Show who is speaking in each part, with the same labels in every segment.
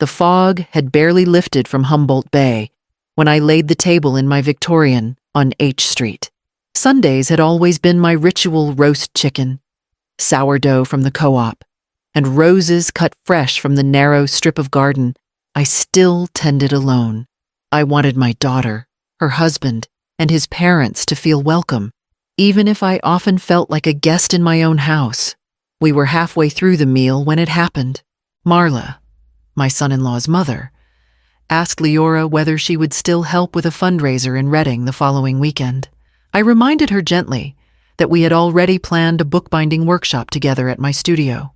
Speaker 1: The fog had barely lifted from Humboldt Bay when I laid the table in my Victorian on H Street. Sundays had always been my ritual roast chicken, sourdough from the co-op, and roses cut fresh from the narrow strip of garden I still tended alone. I wanted my daughter, her husband, and his parents to feel welcome, even if I often felt like a guest in my own house. We were halfway through the meal when it happened. Marla, my son-in-law's mother, asked Leora whether she would still help with a fundraiser in Reading the following weekend. I reminded her gently that we had already planned a bookbinding workshop together at my studio,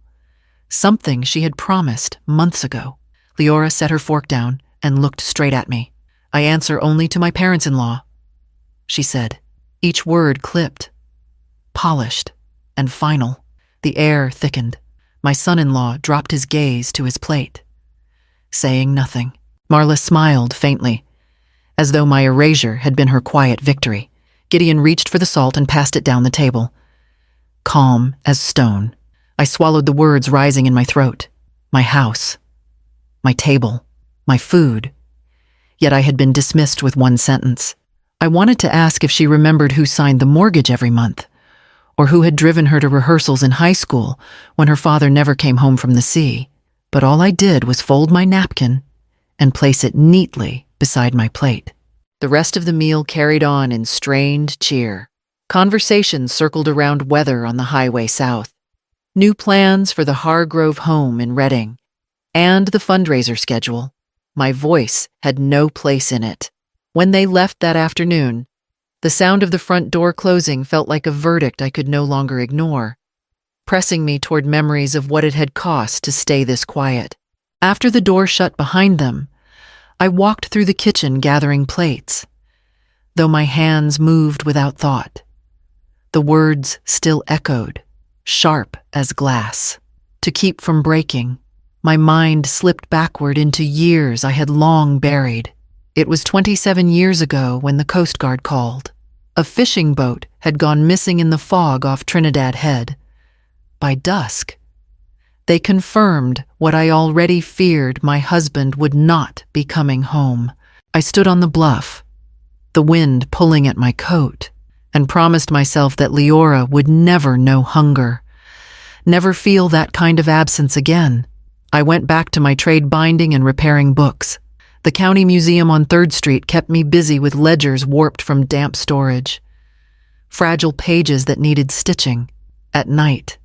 Speaker 1: something she had promised months ago. Leora set her fork down and looked straight at me. "I answer only to my parents-in-law," she said, each word clipped, polished, and final. The air thickened. My son-in-law dropped his gaze to his plate, saying nothing. Marla smiled faintly, as though my erasure had been her quiet victory. Gideon reached for the salt and passed it down the table. Calm as stone, I swallowed the words rising in my throat. My house, my table, my food. Yet I had been dismissed with one sentence. I wanted to ask if she remembered who signed the mortgage every month, or who had driven her to rehearsals in high school when her father never came home from the sea. But all I did was fold my napkin and place it neatly beside my plate. The rest of the meal carried on in strained cheer. Conversations circled around weather on the highway south, new plans for the Hargrove home in Reading, and the fundraiser schedule. My voice had no place in it. When they left that afternoon, the sound of the front door closing felt like a verdict I could no longer ignore, pressing me toward memories of what it had cost to stay this quiet. After the door shut behind them, I walked through the kitchen gathering plates, though my hands moved without thought. The words still echoed, sharp as glass. To keep from breaking, my mind slipped backward into years I had long buried. It was 27 years ago when the Coast Guard called. A fishing boat had gone missing in the fog off Trinidad Head. By dusk, they confirmed what I already feared: my husband would not be coming home. I stood on the bluff, the wind pulling at my coat, and promised myself that Leora would never know hunger, never feel that kind of absence again. I went back to my trade binding and repairing books. The county museum on 3rd Street kept me busy with ledgers warped from damp storage, fragile pages that needed stitching. At night,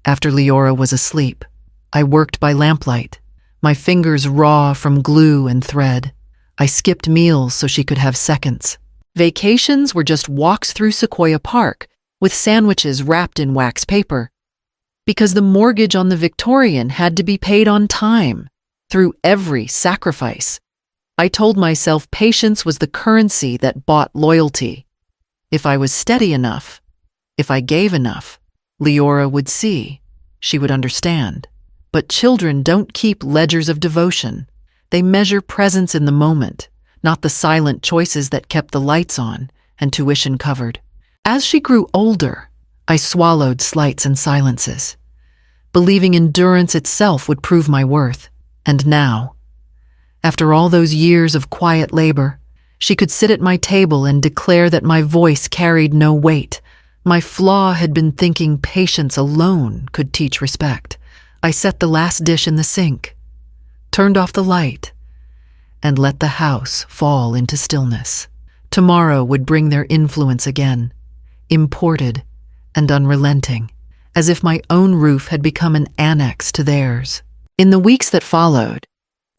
Speaker 1: after Leora was asleep, I worked by lamplight, my fingers raw from glue and thread. I skipped meals so she could have seconds. Vacations were just walks through Sequoia Park with sandwiches wrapped in wax paper, because the mortgage on the Victorian had to be paid on time, through every sacrifice. I told myself patience was the currency that bought loyalty. If I was steady enough, if I gave enough, Leora would see, she would understand. But children don't keep ledgers of devotion. They measure presence in the moment, not the silent choices that kept the lights on and tuition covered. As she grew older, I swallowed slights and silences, believing endurance itself would prove my worth. And now, after all those years of quiet labor, she could sit at my table and declare that my voice carried no weight. My flaw had been thinking patience alone could teach respect. I set the last dish in the sink, turned off the light, and let the house fall into stillness. Tomorrow would bring their influence again, imported and unrelenting, as if my own roof had become an annex to theirs. In the weeks that followed,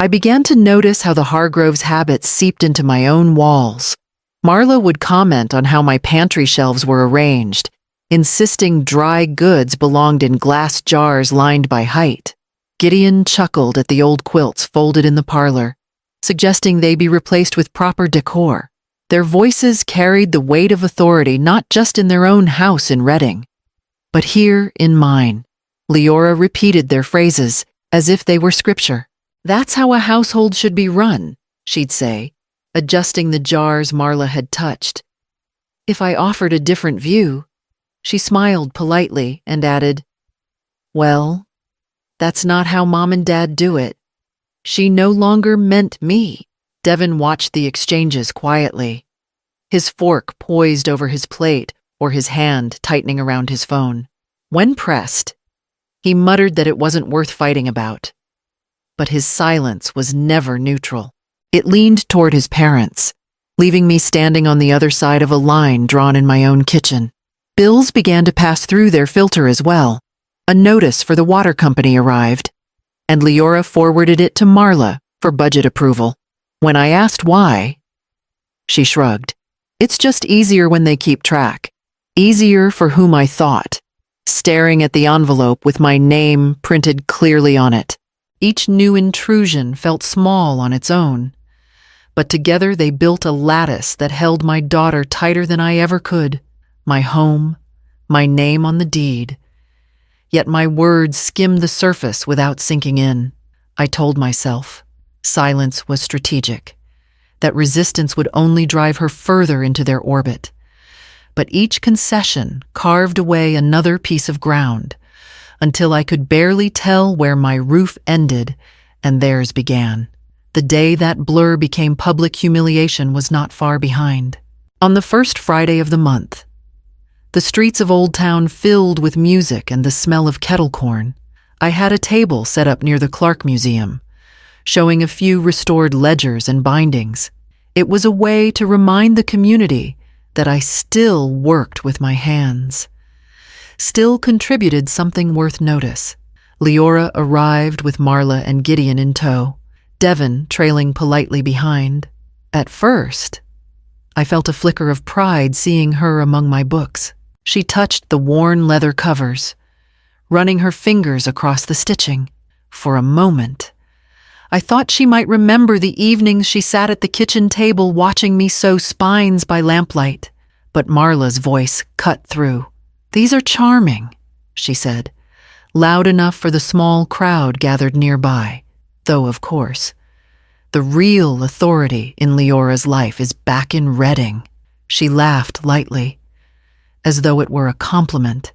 Speaker 1: I began to notice how the Hargroves' habits seeped into my own walls. Marla would comment on how my pantry shelves were arranged, insisting dry goods belonged in glass jars lined by height. Gideon chuckled at the old quilts folded in the parlor, suggesting they be replaced with proper decor. Their voices carried the weight of authority not just in their own house in Reading, but here in mine. Leora repeated their phrases as if they were scripture. "That's how a household should be run," she'd say, adjusting the jars Marla had touched. If I offered a different view, she smiled politely and added, "Well, that's not how Mom and Dad do it." She no longer meant me. Devin watched the exchanges quietly, his fork poised over his plate or his hand tightening around his phone. When pressed, he muttered that it wasn't worth fighting about. But his silence was never neutral. It leaned toward his parents, leaving me standing on the other side of a line drawn in my own kitchen. Bills began to pass through their filter as well. A notice for the water company arrived, and Leora forwarded it to Marla for budget approval. When I asked why, she shrugged. It's just easier when they keep track. Easier for whom I thought, staring at the envelope with my name printed clearly on it. Each new intrusion felt small on its own, but together they built a lattice that held my daughter tighter than I ever could. My home, my name on the deed. Yet my words skimmed the surface without sinking in. I told myself silence was strategic, that resistance would only drive her further into their orbit. But each concession carved away another piece of ground, until I could barely tell where my roof ended and theirs began. The day that blur became public humiliation was not far behind. On the first Friday of the month, the streets of Old Town filled with music and the smell of kettle corn. I had a table set up near the Clark Museum, showing a few restored ledgers and bindings. It was a way to remind the community that I still worked with my hands, still contributed something worth notice. Leora arrived with Marla and Gideon in tow, Devin trailing politely behind. At first, I felt a flicker of pride seeing her among my books. She touched the worn leather covers, running her fingers across the stitching. For a moment, I thought she might remember the evenings she sat at the kitchen table watching me sew spines by lamplight. But Marla's voice cut through. "These are charming," she said, loud enough for the small crowd gathered nearby. Though, of course, the real authority in Leora's life is back in Reading. She laughed lightly, as though it were a compliment,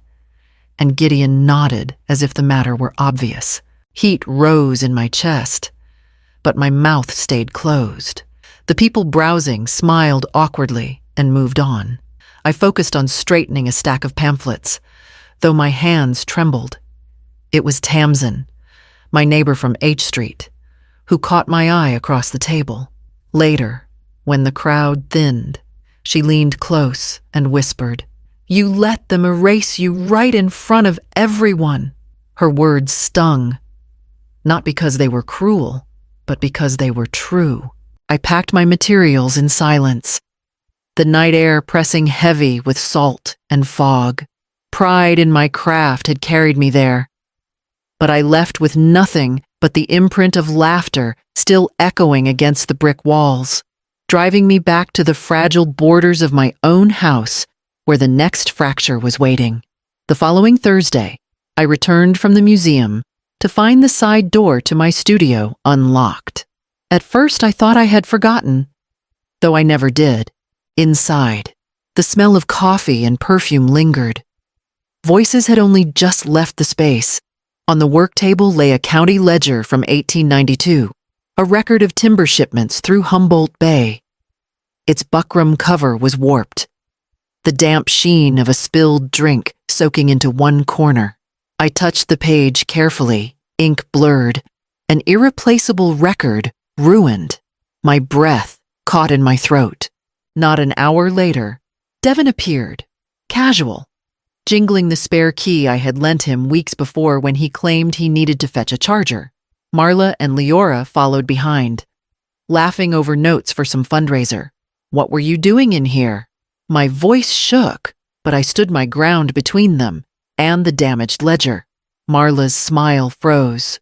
Speaker 1: and Gideon nodded as if the matter were obvious. Heat rose in my chest, but my mouth stayed closed. The people browsing smiled awkwardly and moved on. I focused on straightening a stack of pamphlets, though my hands trembled. It was Tamsin, my neighbor from H Street, who caught my eye across the table. Later, when the crowd thinned, she leaned close and whispered, "You let them erase you right in front of everyone." Her words stung, not because they were cruel, but because they were true. I packed my materials in silence, the night air pressing heavy with salt and fog. Pride in my craft had carried me there, but I left with nothing but the imprint of laughter still echoing against the brick walls, driving me back to the fragile borders of my own house where the next fracture was waiting. The following Thursday, I returned from the museum to find the side door to my studio unlocked. At first, I thought I had forgotten, though I never did. Inside, the smell of coffee and perfume lingered. Voices had only just left the space. On the work table lay a county ledger from 1892, a record of timber shipments through Humboldt Bay. Its buckram cover was warped, the damp sheen of a spilled drink soaking into one corner. I touched the page carefully, ink blurred, an irreplaceable record ruined. My breath caught in my throat. Not an hour later, Devin appeared, casual, jingling the spare key I had lent him weeks before when he claimed he needed to fetch a charger. Marla and Leora followed behind, laughing over notes for some fundraiser. "What were you doing in here?" My voice shook, but I stood my ground between them and the damaged ledger. Marla's smile froze.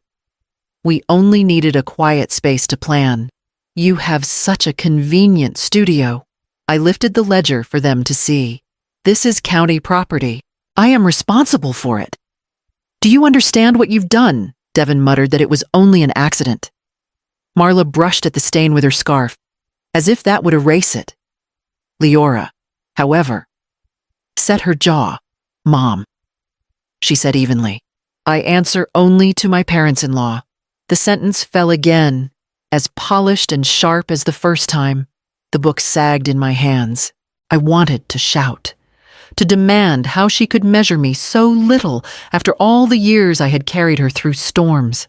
Speaker 1: "We only needed a quiet space to plan. You have such a convenient studio." I lifted the ledger for them to see. "This is county property. I am responsible for it." "Do you understand what you've done?" Devin muttered that it was only an accident. Marla brushed at the stain with her scarf, as if that would erase it. Leora, however, set her jaw. "Mom," she said evenly, "I answer only to my parents-in-law. The sentence fell again, as polished and sharp as the first time. The book sagged in my hands. I wanted to shout, to demand how she could measure me so little after all the years I had carried her through storms,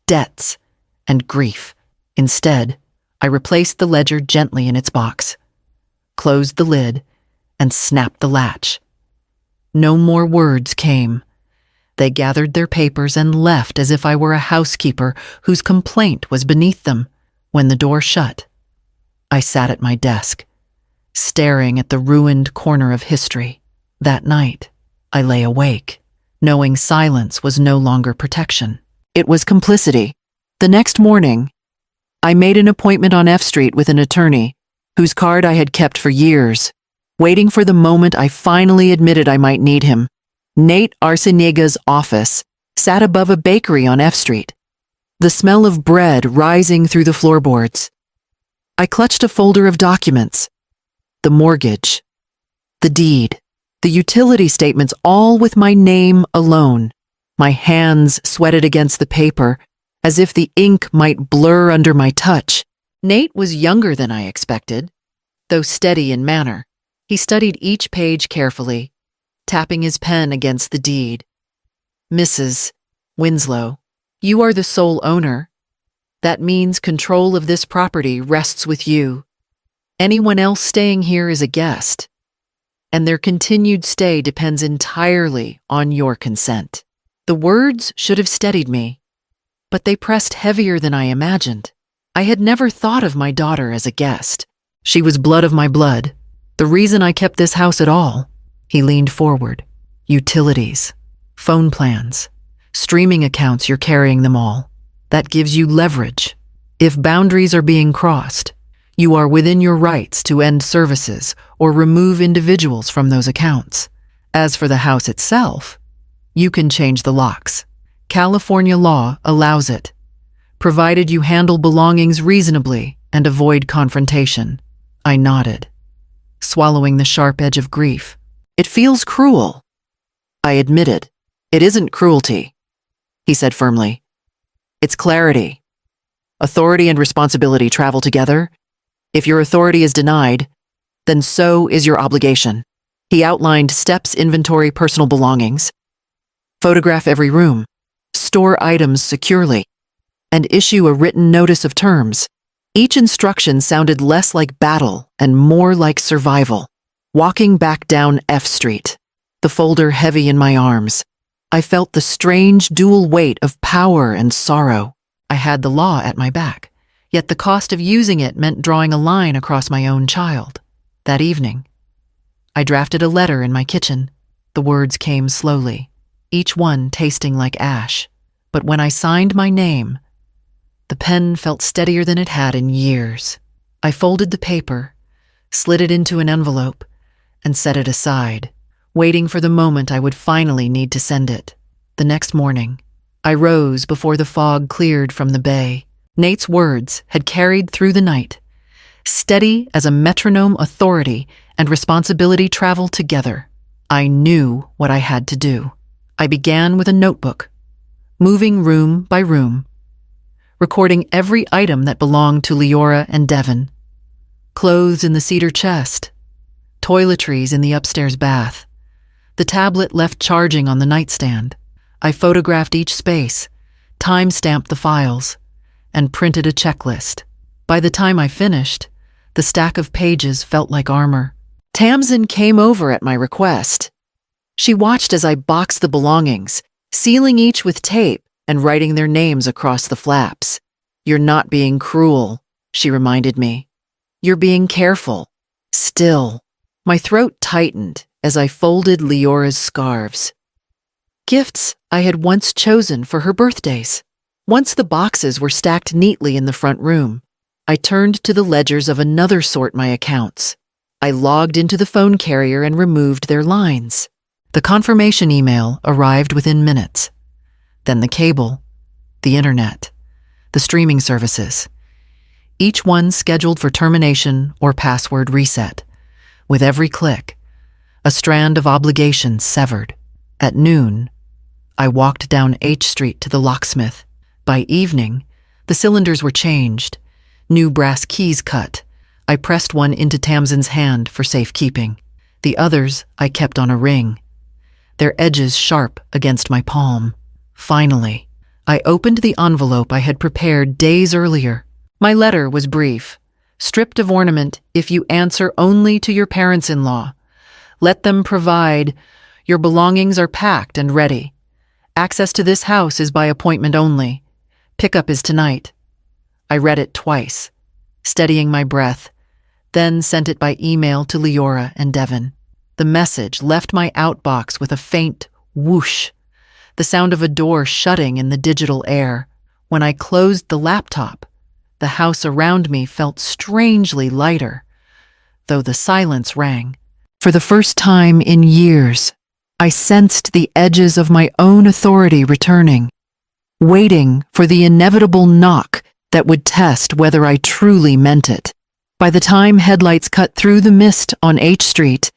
Speaker 1: debts, and grief. Instead, I replaced the ledger gently in its box, closed the lid, and snapped the latch. No more words came. They gathered their papers and left as if I were a housekeeper whose complaint was beneath them. When the door shut, I sat at my desk, staring at the ruined corner of history. That night, I lay awake, knowing silence was no longer protection. It was complicity. The next morning, I made an appointment on F Street with an attorney, whose card I had kept for years, waiting for the moment I finally admitted I might need him. Nate Arceniega's office sat above a bakery on F Street, the smell of bread rising through the floorboards. I clutched a folder of documents, the mortgage, the deed, the utility statements, all with my name alone. My hands sweated against the paper, as if the ink might blur under my touch. Nate was younger than I expected, though steady in manner. He studied each page carefully, tapping his pen against the deed. Mrs. Winslow, you are the sole owner. That means control of this property rests with you. Anyone else staying here is a guest, and their continued stay depends entirely on your consent. The words should have steadied me, but they pressed heavier than I imagined. I had never thought of my daughter as a guest. She was blood of my blood, the reason I kept this house at all. He leaned forward. Utilities, phone plans, streaming accounts, you're carrying them all. That gives you leverage. If boundaries are being crossed, you are within your rights to end services or remove individuals from those accounts. As for the house itself, you can change the locks. California law allows it, provided you handle belongings reasonably and avoid confrontation. I nodded, swallowing the sharp edge of grief. It feels cruel. I admitted. It isn't cruelty, he said firmly. It's clarity. Authority and responsibility travel together. If your authority is denied, then so is your obligation. He outlined steps: inventory personal belongings, photograph every room, store items securely, and issue a written notice of terms. Each instruction sounded less like battle and more like survival. Walking back down F Street, the folder heavy in my arms, I felt the strange dual weight of power and sorrow. I had the law at my back, yet the cost of using it meant drawing a line across my own child. That evening, I drafted a letter in my kitchen. The words came slowly, each one tasting like ash. But when I signed my name, the pen felt steadier than it had in years. I folded the paper, slid it into an envelope, and set it aside, waiting for the moment I would finally need to send it. The next morning, I rose before the fog cleared from the bay. Nate's words had carried through the night. Steady as a metronome, authority and responsibility traveled together. I knew what I had to do. I began with a notebook, moving room by room, recording every item that belonged to Leora and Devon. Clothes in the cedar chest, toiletries in the upstairs bath, the tablet left charging on the nightstand. I photographed each space, time-stamped the files, and printed a checklist. By the time I finished, the stack of pages felt like armor. Tamsin came over at my request. She watched as I boxed the belongings, sealing each with tape and writing their names across the flaps. You're not being cruel, she reminded me. You're being careful. Still. My throat tightened as I folded Leora's scarves. Gifts I had once chosen for her birthdays. Once the boxes were stacked neatly in the front room, I turned to the ledgers of another sort, my accounts. I logged into the phone carrier and removed their lines. The confirmation email arrived within minutes. Then the cable, the internet, the streaming services, each one scheduled for termination or password reset. With every click, a strand of obligations severed. At noon, I walked down H Street to the locksmith. By evening, the cylinders were changed, new brass keys cut. I pressed one into Tamsin's hand for safekeeping. The others I kept on a ring, their edges sharp against my palm. Finally, I opened the envelope I had prepared days earlier. My letter was brief. Stripped of ornament if you answer only to your parents-in-law. Let them provide. Your belongings are packed and ready. Access to this house is by appointment only. Pickup is tonight. I read it twice, steadying my breath, then sent it by email to Leora and Devon. The message left my outbox with a faint whoosh, the sound of a door shutting in the digital air. When I closed the laptop, the house around me felt strangely lighter, though the silence rang. For the first time in years, I sensed the edges of my own authority returning, waiting for the inevitable knock that would test whether I truly meant it. By the time headlights cut through the mist on H Street,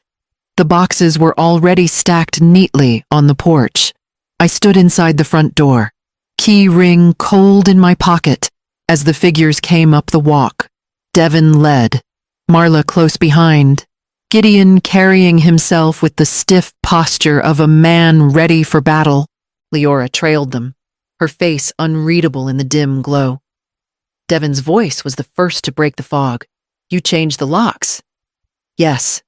Speaker 1: the boxes were already stacked neatly on the porch. I stood inside the front door, key ring cold in my pocket, as the figures came up the walk. Devon led, Marla close behind, Gideon carrying himself with the stiff posture of a man ready for battle. Leora trailed them, her face unreadable in the dim glow. Devon's voice was the first to break the fog. "You changed the locks?" "Yes,"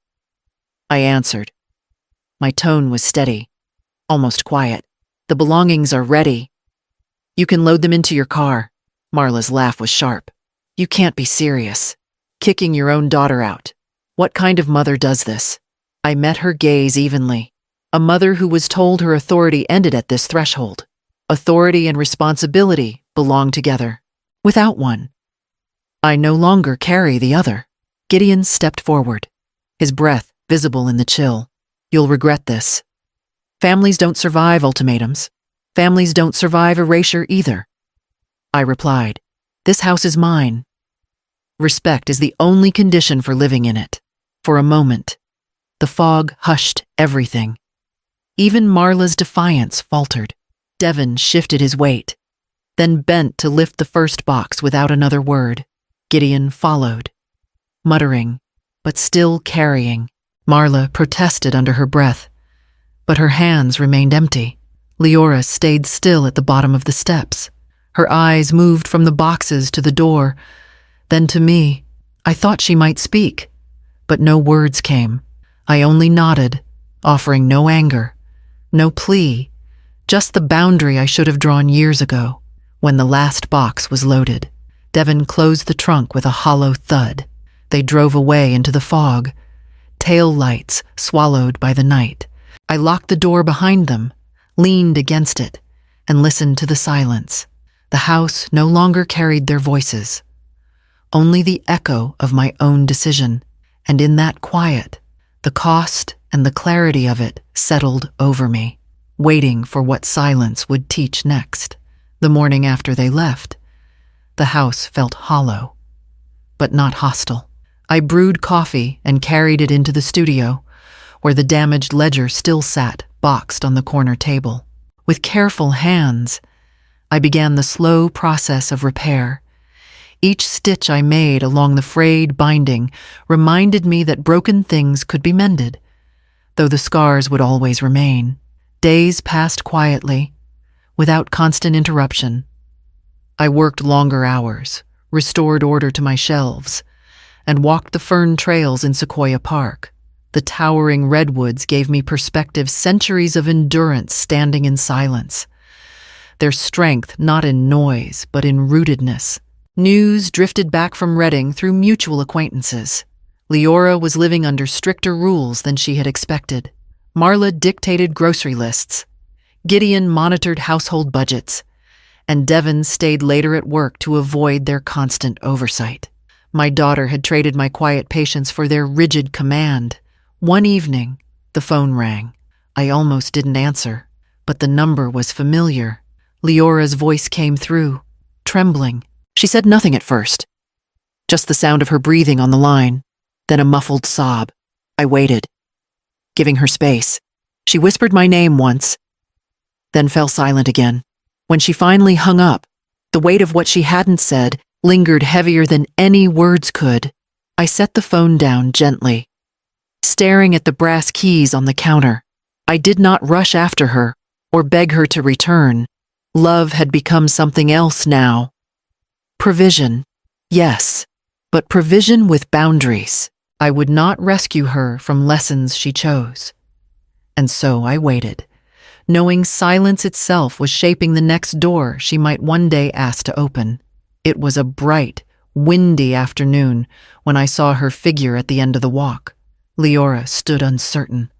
Speaker 1: I answered. My tone was steady, almost quiet. "The belongings are ready. You can load them into your car." Marla's laugh was sharp. "You can't be serious. Kicking your own daughter out. What kind of mother does this?" I met her gaze evenly. A mother who was told her authority ended at this threshold. Authority and responsibility belong together. Without one, I no longer carry the other. Gideon stepped forward, his breath visible in the chill. "You'll regret this. Families don't survive ultimatums. Families don't survive erasure either." I replied, "This house is mine. Respect is the only condition for living in it." For a moment, the fog hushed everything. Even Marla's defiance faltered. Devon shifted his weight, then bent to lift the first box without another word. Gideon followed, muttering, but still carrying. Marla protested under her breath, but her hands remained empty. Leora stayed still at the bottom of the steps. Her eyes moved from the boxes to the door, then to me. I thought she might speak, but no words came. I only nodded, offering no anger, no plea, just the boundary I should have drawn years ago. When the last box was loaded, Devon closed the trunk with a hollow thud. They drove away into the fog, tail lights swallowed by the night. I locked the door behind them, leaned against it, and listened to the silence. The house no longer carried their voices, only the echo of my own decision, and in that quiet, the cost and the clarity of it settled over me, waiting for what silence would teach next. The morning after they left, the house felt hollow, but not hostile. I brewed coffee and carried it into the studio, where the damaged ledger still sat boxed on the corner table. With careful hands, I began the slow process of repair. Each stitch I made along the frayed binding reminded me that broken things could be mended, though the scars would always remain. Days passed quietly, without constant interruption. I worked longer hours, restored order to my shelves, and walked the fern trails in Sequoia Park. The towering redwoods gave me perspective, centuries of endurance standing in silence. Their strength not in noise, but in rootedness. News drifted back from Reading through mutual acquaintances. Leora was living under stricter rules than she had expected. Marla dictated grocery lists. Gideon monitored household budgets, and Devon stayed later at work to avoid their constant oversight. My daughter had traded my quiet patience for their rigid command. One evening, the phone rang. I almost didn't answer, but the number was familiar. Leora's voice came through, trembling. She said nothing at first, just the sound of her breathing on the line, then a muffled sob. I waited, giving her space. She whispered my name once, then fell silent again. When she finally hung up, The weight of what she hadn't said lingered heavier than any words could. I set the phone down gently, staring at the brass keys on the counter. I did not rush after her or beg her to return. Love had become something else now. Provision, yes, but provision with boundaries. I would not rescue her from lessons she chose. And so I waited, knowing silence itself was shaping the next door she might one day ask to open. It was a bright, windy afternoon when I saw her figure at the end of the walk. Leora stood uncertain,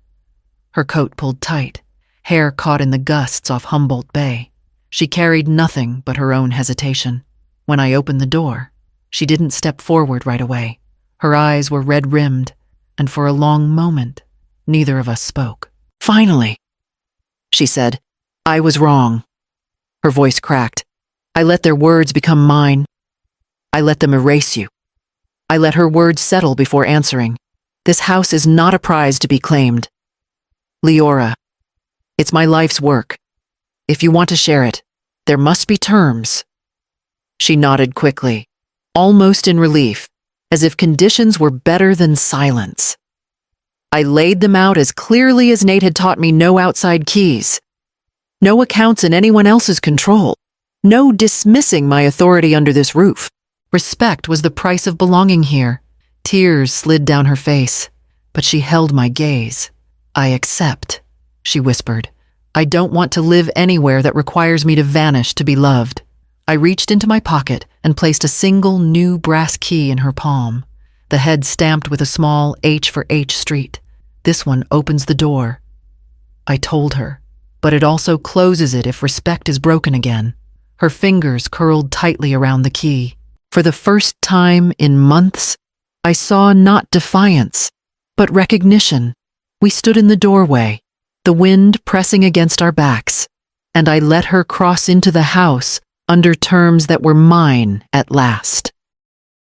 Speaker 1: her coat pulled tight, hair caught in the gusts off Humboldt Bay. She carried nothing but her own hesitation. When I opened the door, she didn't step forward right away. Her eyes were red-rimmed, and for a long moment, neither of us spoke. "Finally," she said, "I was wrong." Her voice cracked. I let their words become mine. I let them erase you. I let her words settle before answering. "This house is not a prize to be claimed. Leora, it's my life's work. If you want to share it, there must be terms." She nodded quickly, almost in relief, as if conditions were better than silence. I laid them out as clearly as Nate had taught me: no outside keys, no accounts in anyone else's control, no dismissing my authority under this roof. Respect was the price of belonging here. Tears slid down her face, but she held my gaze. "I accept," she whispered. "I don't want to live anywhere that requires me to vanish to be loved." I reached into my pocket and placed a single new brass key in her palm, the head stamped with a small H for H Street. "This one opens the door," I told her, "but it also closes it if respect is broken again." Her fingers curled tightly around the key. For the first time in months, I saw not defiance, but recognition. We stood in the doorway, the wind pressing against our backs, and I let her cross into the house under terms that were mine at last.